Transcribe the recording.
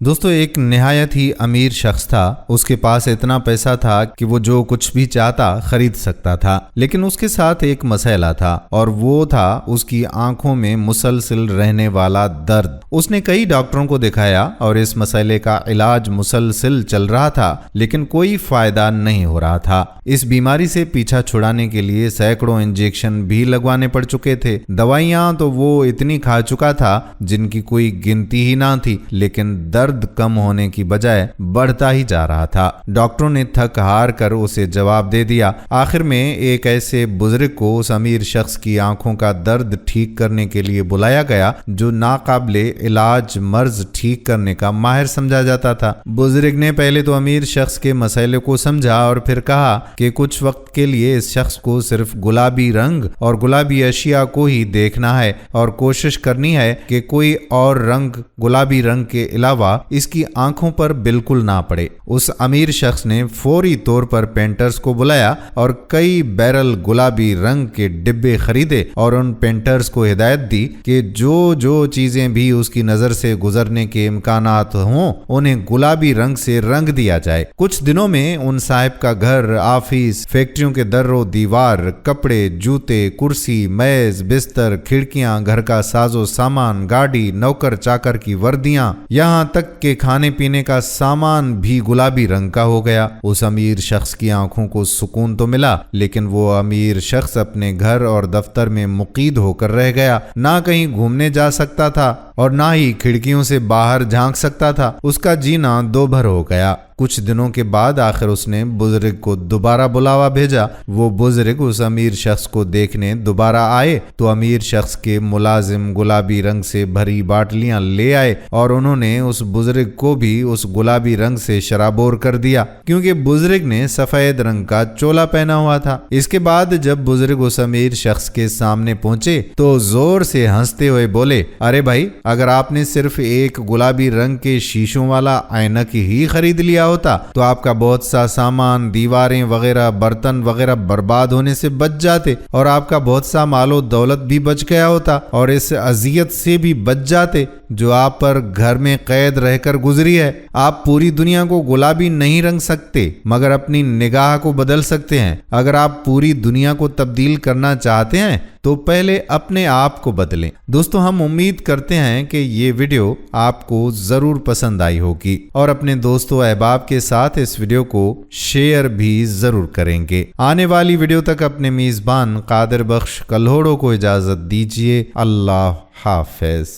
دوستو ایک نہایت ہی امیر شخص تھا۔ اس کے پاس اتنا پیسہ تھا کہ وہ جو کچھ بھی چاہتا خرید سکتا تھا، لیکن اس کے ساتھ ایک مسئلہ تھا اور وہ تھا اس کی آنکھوں میں مسلسل رہنے والا درد۔ اس نے کئی ڈاکٹروں کو دکھایا اور اس مسئلے کا علاج مسلسل چل رہا تھا، لیکن کوئی فائدہ نہیں ہو رہا تھا۔ اس بیماری سے پیچھا چھڑانے کے لیے سینکڑوں انجیکشن بھی لگوانے پڑ چکے تھے۔ دوائیاں تو وہ اتنی کھا چکا تھا جن کی کوئی گنتی ہی نہ تھی، لیکن درد کم ہونے کی بجائے بڑھتا ہی جا رہا تھا۔ ڈاکٹروں نے تھک ہار کر اسے جواب دے دیا۔ آخر میں ایک ایسے بزرگ کو اس امیر شخص کی آنکھوں کا درد ٹھیک کرنے کے لیے بلایا گیا جو ناقابل علاج مرض ٹھیک کرنے کا ماہر سمجھا جاتا تھا۔ بزرگ نے پہلے تو امیر شخص کے مسئلے کو سمجھا اور پھر کہا کہ کچھ وقت کے لیے اس شخص کو صرف گلابی رنگ اور گلابی اشیاء کو ہی دیکھنا ہے اور کوشش کرنی ہے کہ کوئی اور رنگ گلابی رنگ کے علاوہ اس کی آنکھوں پر بالکل نہ پڑے۔ اس امیر شخص نے فوری طور پر پینٹرز کو بلایا اور کئی بیرل گلابی رنگ کے ڈبے خریدے اور ان پینٹرز کو ہدایت دی کہ جو چیزیں بھی اس کی نظر سے گزرنے کے امکانات ہوں انہیں گلابی رنگ سے رنگ دیا جائے۔ کچھ دنوں میں ان صاحب کا گھر، آفس، فیکٹریوں کے در و دیوار، کپڑے، جوتے، کرسی، میز، بستر، کھڑکیاں، گھر کا ساز و سامان، گاڑی، نوکر چاکر کی وردیاں، یہاں تک کہ کھانے پینے کا سامان بھی گلابی رنگ کا ہو گیا۔ اس امیر شخص کی آنکھوں کو سکون تو ملا، لیکن وہ امیر شخص اپنے گھر اور دفتر میں مقید ہو کر رہ گیا۔ نہ کہیں گھومنے جا سکتا تھا اور نہ ہی کھڑکیوں سے باہر جھانک سکتا تھا۔ اس کا جینا دو بھر ہو گیا۔ کچھ دنوں کے بعد آخر اس نے بزرگ کو دوبارہ بلاوا بھیجا۔ وہ بزرگ اس امیر شخص کو دیکھنے دوبارہ آئے تو امیر شخص کے ملازم گلابی رنگ سے بھری باٹلیاں لے آئے اور انہوں نے اس بزرگ کو بھی اس گلابی رنگ سے شرابور کر دیا، کیونکہ بزرگ نے سفید رنگ کا چولا پہنا ہوا تھا۔ اس کے بعد جب بزرگ اس امیر شخص کے سامنے پہنچے تو زور سے ہنستے ہوئے بولے، ارے بھائی، اگر آپ نے صرف ایک گلابی رنگ کے شیشوں والا اینک ہی خرید لیا ہوتا تو آپ کا بہت سا سامان، دیواریں وغیرہ، برتن وغیرہ برباد ہونے سے بچ جاتے اور آپ کا بہت سا مال و دولت بھی بچ گیا ہوتا اور اس اذیت سے بھی بچ جاتے جو آپ پر گھر میں قید رہ کر گزری ہے۔ آپ پوری دنیا کو گلابی نہیں رنگ سکتے مگر اپنی نگاہ کو بدل سکتے ہیں۔ اگر آپ پوری دنیا کو تبدیل کرنا چاہتے ہیں تو پہلے اپنے آپ کو بدلیں۔ دوستو، ہم امید کرتے ہیں کہ یہ ویڈیو آپ کو ضرور پسند آئی ہوگی اور اپنے دوستوں احباب کے ساتھ اس ویڈیو کو شیئر بھی ضرور کریں گے۔ آنے والی ویڈیو تک اپنے میزبان قادر بخش کلہوڑو کو اجازت دیجیے۔ اللہ حافظ۔